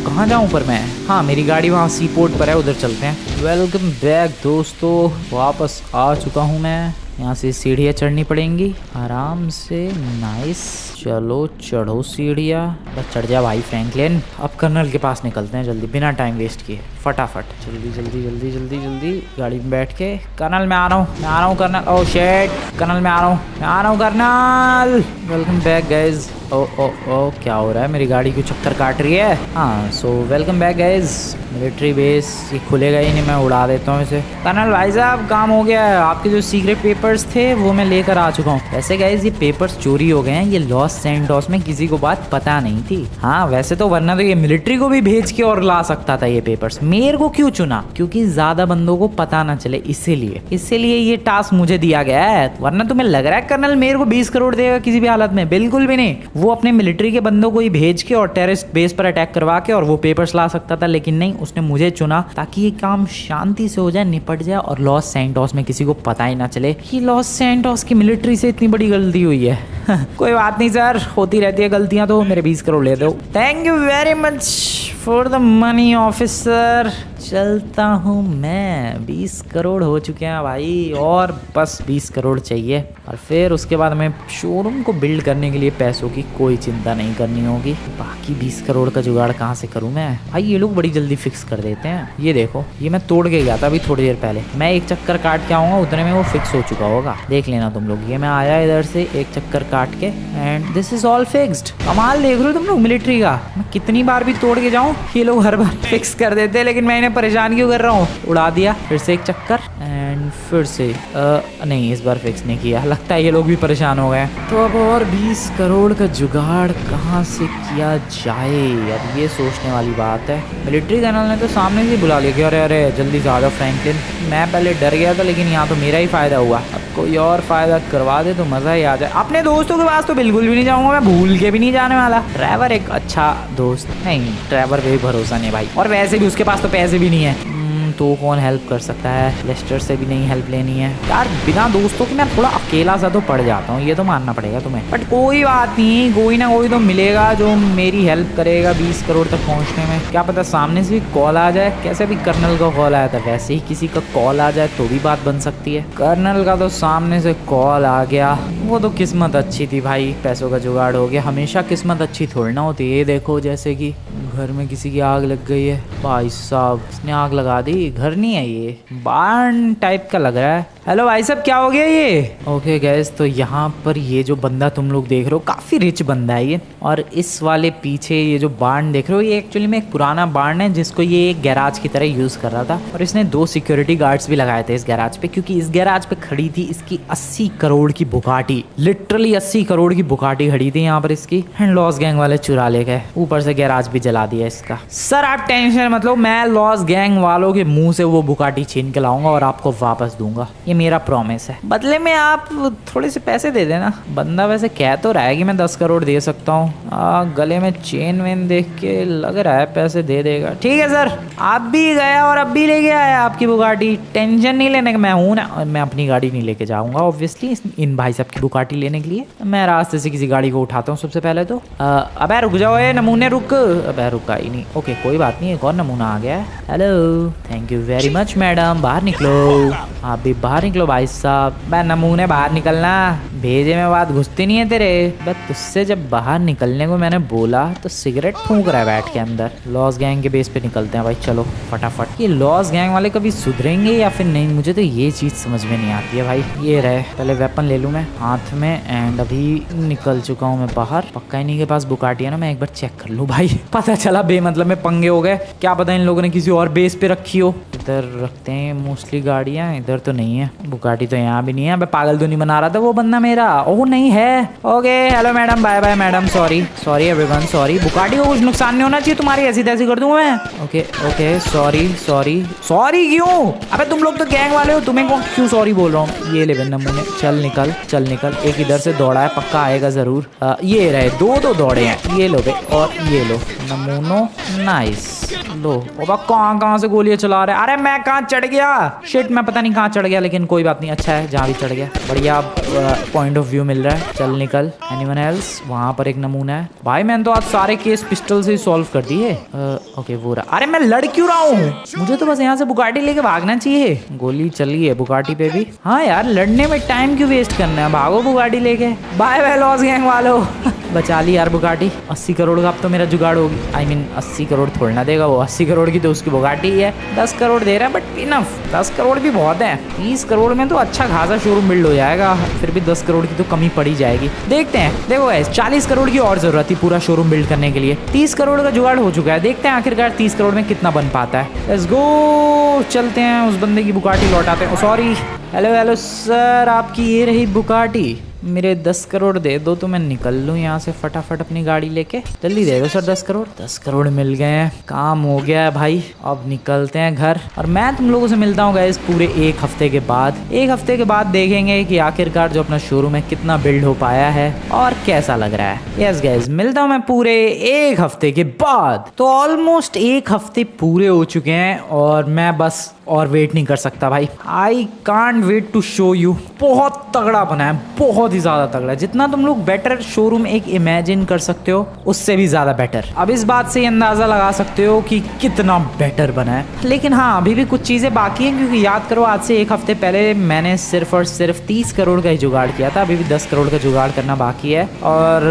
कहाँ जाऊँ पर मैं? हाँ मेरी गाड़ी वहाँ सी पोर्ट पर है, उधर चलते हैं। वेलकम बैक दोस्तों, वापस आ चुका हूँ मैं। यहाँ से सीढ़ियाँ चढ़नी पड़ेंगी आराम से। नाइस, चलो चढ़ो सीढ़ियाँ, बस चढ़ जा भाई फ्रैंकलिन। अब कर्नल के पास निकलते हैं जल्दी, बिना टाइम वेस्ट किए। फटाफट जल्दी जल्दी जल्दी जल्दी जल्दी गाड़ी में बैठ के। कर्नल मैं आ रहा हूँ कर्नल। ओह शिट कर्नल मैं आ रहा हूँ कर्नल। Welcome back guys. ओ क्या हो रहा है, मेरी गाड़ी क्यों चक्कर काट रही है। हाँ so welcome back guys. Military base ये खुलेगा ही नहीं, मैं उड़ा देता हूँ इसे। कर्नल भाई साहब काम हो गया है, आपके जो सीक्रेट पेपर्स थे वो मैं लेकर आ चुका हूँ। वैसे गाइज ये पेपर्स चोरी हो गए हैं, ये लॉस सैंटोस में किसी को बात पता नहीं थी। हाँ वैसे तो वरना तो ये मिलिट्री को भी भेज के और ला सकता था ये पेपर्स। मेरे को क्यों चुना, क्योंकि ज्यादा बंदों को पता ना चले, इसीलिए ये टास्क मुझे दिया गया है। वरना तुम्हें लग रहा है कर्नल मेरे को 20 करोड़ देगा किसी भी हालत में? बिल्कुल भी नहीं। वो अपने मिलिट्री के बंदों को ही भेज के और टेररिस्ट बेस पर अटैक करवा के और वो पेपर्स ला सकता था, लेकिन नहीं, उसने मुझे चुना ताकि ये काम शांति से हो जाए, निपट जाए और लॉस सैंटोस में किसी को पता ही ना चले कि लॉस सैंटोस की मिलिट्री से इतनी बड़ी गलती हुई है। कोई बात नहीं सर, होती रहती है गलतियां, तो मेरे 20 करोड़ ले दो। Thank you very much for the money officer. चलता हूँ मैं, 20 करोड़ हो चुके हैं भाई, और बस 20 करोड़ चाहिए और फिर उसके बाद हमें शोरूम को बिल्ड करने के लिए पैसों की कोई चिंता नहीं करनी होगी। बाकी 20 करोड़ का जुगाड़ कहाँ से करूँ मैं भाई? ये लोग बड़ी जल्दी फिक्स कर देते हैं। ये देखो, ये मैं तोड़ के गया था अभी थोड़ी देर पहले, मैं एक चक्कर काट के आऊँगा उतने में वो फिक्स हो चुका होगा, देख लेना तुम लोग। ये मैं आया इधर से एक चक्कर काट के and this is all fixed. कमाल देख रहे हो तुम लोग मिलिट्री का, मैं कितनी बार भी तोड़ के जाऊँ ये लोग हर बार फिक्स कर देते हैं, लेकिन मैं इन्हें परेशान क्यों कर रहा हूँ? उड़ा दिया फिर से एक चक्कर एंड फिर से नहीं, इस बार फिक्स नहीं किया, लगता है ये लोग भी परेशान हो गए। तो अब और 20 करोड़ का जुगाड़ कहाँ से किया जाए, अब ये सोचने वाली बात है। मिलिट्री कर्नल ने तो सामने से बुला लिया कि अरे अरे जल्दी से आ जाओ फ्रैंकलिन। मैं पहले डर गया था, लेकिन यहाँ तो मेरा ही फायदा हुआ। अब कोई और फायदा करवा दे तो मजा ही आ जाए। अपने दोस्तों के पास तो बिल्कुल भी नहीं जाऊंगा, मैं भूल के भी नहीं जाने वाला। ट्रैवर एक अच्छा दोस्त नहीं, ट्रैवर पे भरोसा नहीं भाई, और वैसे भी उसके पास तो पैसे भी नहीं है, तो कौन हेल्प कर सकता है? लेस्टर से भी नहीं हेल्प लेनी है यार, बिना दोस्तों के मैं थोड़ा अकेला सा तो पड़ जाता हूँ, ये तो मानना पड़ेगा तुम्हें। बट कोई बात नहीं, कोई ना कोई तो मिलेगा जो मेरी हेल्प करेगा 20 करोड़ तक पहुँचने में। क्या पता सामने से भी कॉल आ जाए, कैसे भी कर्नल का कॉल आया था वैसे ही किसी का कॉल आ जाए तो भी बात बन सकती है। कर्नल का तो सामने से कॉल आ गया, वो तो किस्मत अच्छी थी भाई, पैसों का जुगाड़ हो गया। हमेशा किस्मत अच्छी थोड़ी ना होती। ये देखो जैसे कि घर में किसी की आग लग गई है, भाई साहब इसने आग लगा दी। घर नहीं है, ये बार्न टाइप का लग रहा है। हेलो भाई साहब क्या हो गया ये? ओके गैस, तो यहाँ पर ये जो बंदा तुम लोग देख रहे हो काफी रिच बंदा है ये, और इस वाले पीछे ये जो बार्न देख रहे हो ये एक्चुअली में एक पुराना बार्न है जिसको ये एक गैराज की तरह यूज कर रहा था, और इसने 2 सिक्योरिटी गार्ड्स भी लगाए थे इस गैराज पे, क्योंकि इस गैराज पे खड़ी थी इसकी 80 करोड़ की बुगाटी, लिटरली 80 करोड़ की बुगाटी खड़ी थी यहाँ पर इसकी, एंड लॉस गैंग वाले चुरा ले गए, ऊपर से गैराज भी जला दिया इसका। सर आप टेंशन मतलब, मैं लॉस गैंग वालों के मुंह से वो बुगाटी छीन के लाऊंगा और आपको वापस दूंगा, ये मेरा प्रॉमिस है। बदले में आप थोड़े से पैसे दे देना। बंदा वैसे कह तो रहा है कि मैं 10 करोड़ दे सकता हूँ, गले में चेन वेन देख के लग रहा है पैसे दे देगा। ठीक है सर, आप भी गया और अब भी लेके आया आपकी बुगाटी, टेंशन नहीं लेने का, मैं हूँ ना, और मैं अपनी गाड़ी नहीं लेके जाऊंगा ऑब्वियसली इन भाई साहब की बुगाटी लेने के लिए। मैं रास्ते से किसी गाड़ी को उठाता हूँ सबसे पहले तो। अबे रुक जाओ ये नमूने, रुक। अबे रुका ही नहीं। ओके कोई बात नहीं, एक और नमूना आ गया है। Hello thank you very much madam, बाहर निकलो, आप भी बाहर निकलो भाई साहब। बे नमूने बाहर निकलना, भेजे में बात घुसती नहीं है तेरे। बस तुझसे जब बाहर निकलने को मैंने बोला तो सिगरेट फूंक रहा है बैठ के अंदर। लॉस गैंग के बेस पे निकलते हैं भाई, चलो फटाफट। ये लॉस गैंग वाले कभी सुधरेंगे या फिर नहीं, मुझे तो ये चीज समझ में नहीं आती है भाई। ये रहे, पहले वेपन ले लूँ मैं हाथ में, एंड अभी निकल चुका हूँ मैं बाहर। पक्का इन्हीं के पास बुगाटी है ना, मैं एक बार चेक कर लूँ भाई। पता चला बेमतलब में पंगे हो गए, क्या पता इन लोगों ने किसी और बेस पे रखी हो। इधर रखते हैं मोस्टली गाड़ियाँ, इधर तो नहीं है बुगाटी, तो यहाँ भी नहीं है। मैं पागल तो नहीं बना रहा था वो बंदा मेरा, ओह नहीं है। Okay hello madam, bye bye madam, sorry sorry everyone, sorry. Bugatti को कुछ नुकसान नहीं होना चाहिए तुम्हारी, ऐसी तैसी कर दूंगा मैं। Okay okay sorry sorry sorry. क्यों? अबे तुम लोग तो गैंग वाले हो, तुम्हें क्यों सॉरी बोल रहा हूँ। ये ले नमूने, चल निकल चल निकल। एक इधर से दौड़ा है, पक्का आएगा जरूर। ये रहे, 2 दौड़े हैं, ये लो बे, और ये लो नमूनो, नाइस। लो कहाँ से गोलियां चला रहे हैं। अरे मैं कहाँ चढ़ गया, शिट मैं पता नहीं कहाँ चढ़ गया, लेकिन कोई बात नहीं, अच्छा है जहाँ भी चढ़ गया, बढ़िया पॉइंट ऑफ व्यू मिल रहा है। चल निकल। Anyone else? वहाँ पर एक नमूना है भाई, मैंने तो आज सारे केस पिस्टल से ही सॉल्व कर दिए। ओके वो रहा। अरे मैं लड़ क्यों रहा हूँ, मुझे तो बस यहाँ से बुगाटी लेके भागना चाहिए। गोली चली है बुगाटी पे भी। हाँ यार लड़ने में टाइम क्यों वेस्ट करना है, भागो बुगाटी लेके। बाय बाय लॉस गैंग वालों। बचा ली यार बुगाटी। 80 करोड़ का अब तो मेरा जुगाड़ होगी। I mean 80 करोड़ थोड़ा ना देगा वो, 80 करोड़ की तो उसकी बुगाटी ही है। 10 करोड़ दे रहा है बट इनफ, 10 करोड़ भी बहुत है। 30 करोड़ में तो अच्छा खासा शोरूम बिल्ड हो जाएगा, फिर भी 10 करोड़ की तो कमी पड़ी जाएगी। देखते हैं, देखो गाइस 40 करोड़ की और जरूरत थी पूरा शोरूम बिल्ड करने के लिए। 30 करोड़ का जुगाड़ हो चुका है, देखते हैं आखिरकार 30 करोड़ में कितना बन पाता है। लेट्स गो, चलते हैं उस बंदे की बुगाटी लौटाते हैं। सॉरी, हेलो हेलो सर, आपकी ये रही बुगाटी। मेरे 10 करोड़ दे दो तो मैं निकल लूँ यहाँ से फटाफट अपनी गाड़ी लेके। जल्दी दे दो सर 10 करोड़। 10 करोड़ मिल गए हैं, काम हो गया है भाई। अब निकलते हैं घर और मैं तुम लोगों से मिलता हूँ गाइस पूरे 1 हफ्ते के बाद। 1 हफ्ते के बाद देखेंगे कि आखिरकार जो अपना शोरूम है कितना बिल्ड हो पाया है और कैसा लग रहा है। यस गाइस, मिलता हूँ मैं पूरे 1 हफ्ते के बाद। तो ऑलमोस्ट 1 हफ्ते पूरे हो चुके हैं और मैं बस और वेट नहीं कर सकता भाई। I can't wait to show you. बहुत तगड़ा बना है, बहुत ही ज्यादा तगड़ा। जितना तुम लोग बेटर शोरूम एक इमेजिन कर सकते हो उससे भी ज्यादा बेटर। अब इस बात से अंदाजा लगा सकते हो कि कितना बेटर बना है। लेकिन हाँ, अभी भी कुछ चीजें बाकी हैं, क्योंकि याद करो आज से 1 हफ्ते पहले मैंने सिर्फ और सिर्फ 30 करोड़ का ही जुगाड़ किया था। अभी भी 10 करोड़ का जुगाड़ करना बाकी है और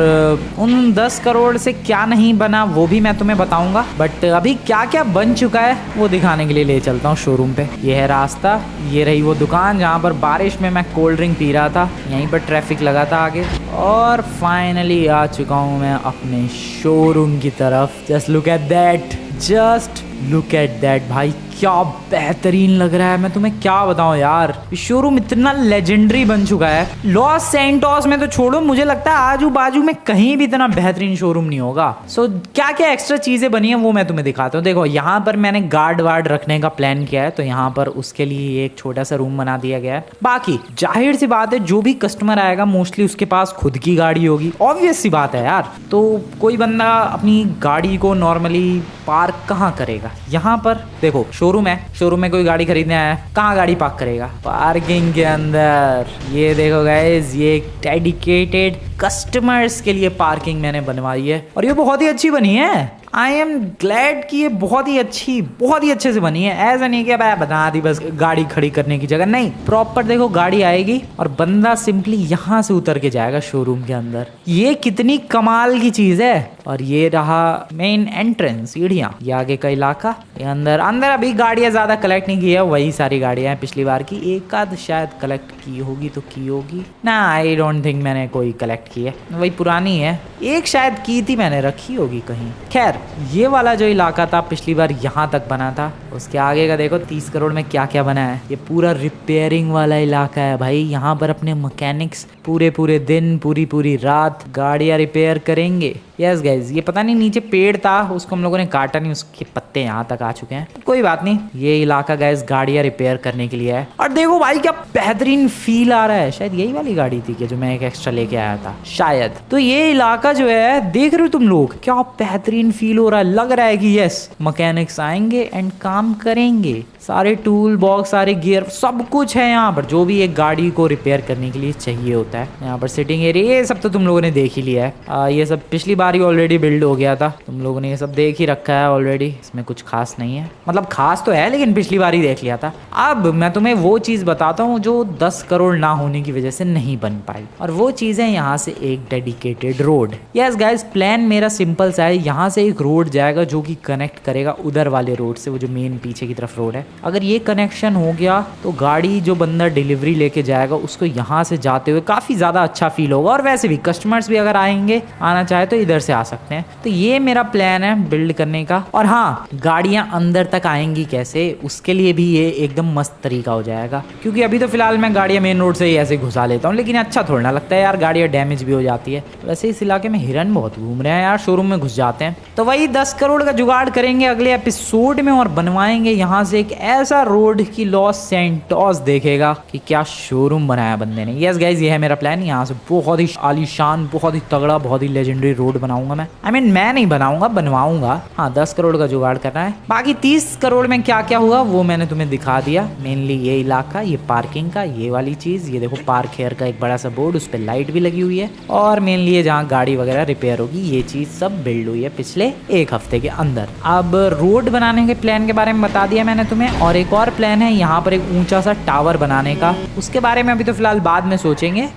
उन 10 करोड़ से क्या नहीं बना वो भी मैं तुम्हें बताऊंगा। बट अभी क्या क्या बन चुका है वो दिखाने के लिए ले चलता हूँ शोरूम पे। ये है रास्ता, ये रही वो दुकान जहाँ पर बारिश में मैं कोल्ड ड्रिंक पी रहा था। यहीं पर ट्रैफिक लगा था आगे और फाइनली आ चुका हूँ मैं अपने शोरूम की तरफ। Just look at that, just look at that भाई, क्या बेहतरीन लग रहा है। मैं तुम्हें क्या बताऊं यार, शोरूम इतना लेजेंडरी बन चुका है। लॉस सैंटोस में तो छोड़ो, मुझे लगता है आजू बाजू में कहीं भी इतना बेहतरीन शोरूम नहीं होगा। सो क्या क्या एक्स्ट्रा चीजें बनी है वो मैं तुम्हें दिखाता हूँ। देखो यहाँ पर मैंने गार्ड वार्ड रखने का प्लान किया है, तो यहाँ पर उसके लिए एक छोटा सा रूम बना दिया गया है। बाकी जाहिर सी बात है, जो भी कस्टमर आएगा मोस्टली उसके पास खुद की गाड़ी होगी। ऑब्वियस सी बात है यार। तो कोई बंदा अपनी गाड़ी को नॉर्मली पार्क कहाँ करेगा? यहाँ पर देखो शोरूम है, शोरूम में कोई गाड़ी खरीदने आया है, कहाँ गाड़ी पार्क करेगा? पार्किंग के अंदर। ये देखो गाइस, ये एक डेडिकेटेड कस्टमर्स के लिए पार्किंग मैंने बनवाई है और ये बहुत ही अच्छी बनी है। आई एम ग्लैड कि ये बहुत ही अच्छे से बनी है। ऐसा नहीं कि मैं बना दी बस गाड़ी खड़ी करने की जगह, नहीं, प्रॉपर देखो गाड़ी आएगी और बंदा सिंपली यहाँ से उतर के जाएगा शोरूम के अंदर। ये कितनी कमाल की चीज है। और ये रहा मेन एंट्रेंस, सीढ़ियाँ, ये आगे का इलाका। ये अंदर अभी गाड़ियाँ ज्यादा कलेक्ट नहीं की है, वही सारी गाड़ियाँ हैं पिछली बार की। एक आध शायद कलेक्ट की होगी तो की होगी ना, आई डोंट थिंक मैंने कोई कलेक्ट की है, वही पुरानी है। एक शायद की थी मैंने, रखी होगी कहीं। खैर, ये वाला जो इलाका था पिछली बार यहाँ तक बना था। उसके आगे का देखो 30 करोड़ में क्या क्या बना है। ये पूरा रिपेयरिंग वाला इलाका है भाई। यहाँ पर अपने मैकेनिक्स पूरे दिन पूरी रात गाड़ियाँ रिपेयर करेंगे। यस गाइज, ये पता नहीं नीचे पेड़ था, उसको हम लोगों ने काटा नहीं, उसके पत्ते यहाँ तक आ चुके हैं। कोई बात नहीं, ये इलाका गाइज गाड़ियाँ रिपेयर करने के लिए है। और देखो भाई क्या बेहतरीन फील आ रहा है। शायद यही वाली गाड़ी थी कि जो मैं एक एक्स्ट्रा लेके आया था शायद। तो ये इलाका जो है, देख रहे हो तुम लोग, क्या बेहतरीन फील हो रहा है। लग रहा है कि यस, मैकेनिक्स आएंगे एंड काम करेंगे। सारे टूल बॉक्स, सारे गियर, सब कुछ है यहाँ पर जो भी एक गाड़ी को रिपेयर करने के लिए चाहिए होता है। यहाँ पर सिटिंग एरिया, ये सब तो तुम लोगों ने देख ही लिया है। ये सब पिछली बार ही ऑलरेडी बिल्ड हो गया था, तुम लोगों ने ये सब देख ही रखा है ऑलरेडी। इसमें कुछ खास नहीं है, मतलब खास तो है लेकिन पिछली बार ही देख लिया था। अब मैं तुम्हें वो चीज़ बताता हूँ जो 10 करोड़ ना होने की वजह से नहीं बन पाई, और वो चीज़ है यहाँ से एक dedicated road. Yes guys, plan मेरा सिंपल सा है। यहाँ से एक रोड जाएगा जो कि कनेक्ट करेगा उधर वाले रोड से, वो जो मेन पीछे की तरफ रोड है। अगर ये कनेक्शन हो गया तो गाड़ी जो बंदा डिलीवरी लेके जाएगा उसको यहाँ से जाते हुए काफ़ी ज़्यादा अच्छा फील होगा। और वैसे भी कस्टमर्स भी अगर आएंगे, आना चाहे तो इधर से आ सकते हैं। तो ये मेरा प्लान है बिल्ड करने का। और हाँ, गाड़ियाँ अंदर तक आएंगी कैसे, उसके लिए भी ये एकदम मस्त तरीका हो जाएगा। क्योंकि अभी तो फिलहाल मैं गाड़ियाँ मेन रोड से ही ऐसे घुसा लेता हूँ, लेकिन अच्छा थोड़ा ना लगता है यार, गाड़ियाँ डैमेज भी हो जाती है। वैसे इस इलाके में हिरन बहुत घूम रहे हैं यार, शोरूम में घुस जाते हैं। तो वही 10 करोड़ का जुगाड़ करेंगे अगले एपिसोड में और बनवाएंगे यहाँ से एक ऐसा रोड की लॉस सैंटोस देखेगा कि क्या शोरूम बनाया बंदे ने। यस गाइज, ये है मेरा प्लान। यहाँ से बहुत ही आलीशान, बहुत ही तगड़ा, बहुत ही लेजेंडरी रोड बनाऊंगा मैं। मैं नहीं बनाऊंगा, बनवाऊंगा। हाँ, 10 करोड़ का जुगाड़ करना है। बाकी 30 करोड़ में क्या क्या हुआ वो मैंने तुम्हें दिखा दिया। मेनली ये इलाका, ये पार्किंग का, ये वाली चीज, ये देखो पार्क हेयर का एक बड़ा सा बोर्ड, उस पर लाइट भी लगी हुई है। और मेनली ये जहाँ गाड़ी वगैरह रिपेयर होगी, ये चीज सब बिल्ड हुई है पिछले 1 हफ्ते के अंदर। अब रोड बनाने के प्लान के बारे में बता दिया मैंने तुम्हें। और एक और प्लान है यहाँ पर एक ऊंचा सा टावर बनाने का, उसके बारे में अभी तो फिलहाल बाद में सोचेंगे।